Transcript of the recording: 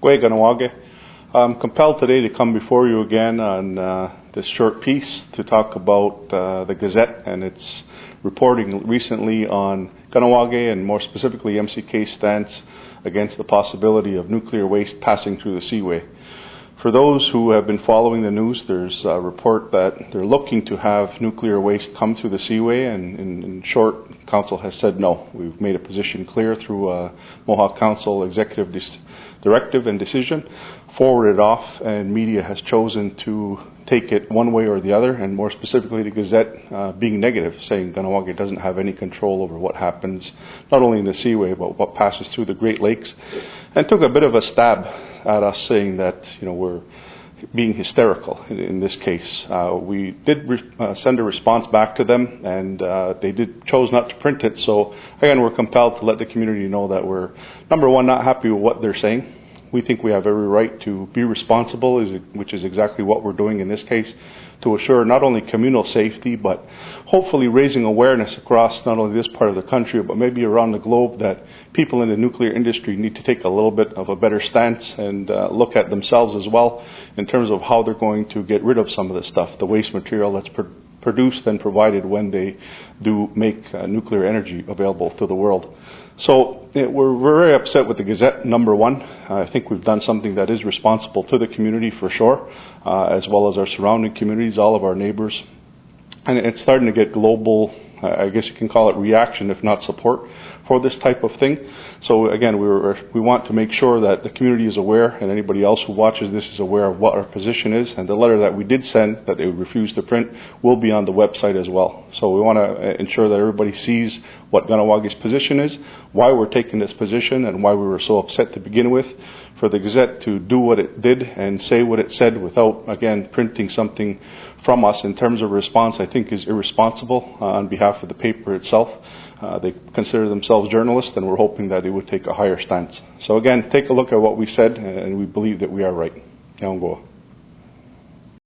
Way Ganawage. I'm compelled today to come before you again on this short piece to talk about the Gazette and its reporting recently on Ganawage and more specifically MCK's stance against the possibility of nuclear waste passing through the seaway. For those who have been following the news, there's a report that they're looking to have nuclear waste come through the seaway, and in short, Council has said no. We've made a position clear through a Mohawk Council executive directive and decision, forwarded off, and media has chosen to take it one way or the other, and more specifically the Gazette being negative, saying Ganawage doesn't have any control over what happens, not only in the seaway, but what passes through the Great Lakes, and took a bit of a stab at us saying that, we're being hysterical in this case. We did send a response back to them, and they chose not to print it. So again, we're compelled to let the community know that we're, number one, not happy with what they're saying. We think we have every right to be responsible, which is exactly what we're doing in this case, to assure not only communal safety, but hopefully raising awareness across not only this part of the country, but maybe around the globe, that people in the nuclear industry need to take a little bit of a better stance and look at themselves as well in terms of how they're going to get rid of some of the stuff, the waste material that's produced and provided when they do make nuclear energy available to the world. So we're very upset with the Gazette, number one. I think we've done something that is responsible to the community for sure, as well as our surrounding communities, all of our neighbors. And it's starting to get global, I guess you can call it reaction, if not support, for this type of thing. So again, we want to make sure that the community is aware, and anybody else who watches this is aware of what our position is. And the letter that we did send, that they refused to print, will be on the website as well. So we want to ensure that everybody sees what Ganawage's position is, why we're taking this position, and why we were so upset to begin with. For the Gazette to do what it did and say what it said without, again, printing something from us in terms of response, I think is irresponsible on behalf of the paper itself. They consider themselves journalists, and we're hoping that they would take a higher stance. So again, take a look at what we said, and we believe that we are right. Yaongoa.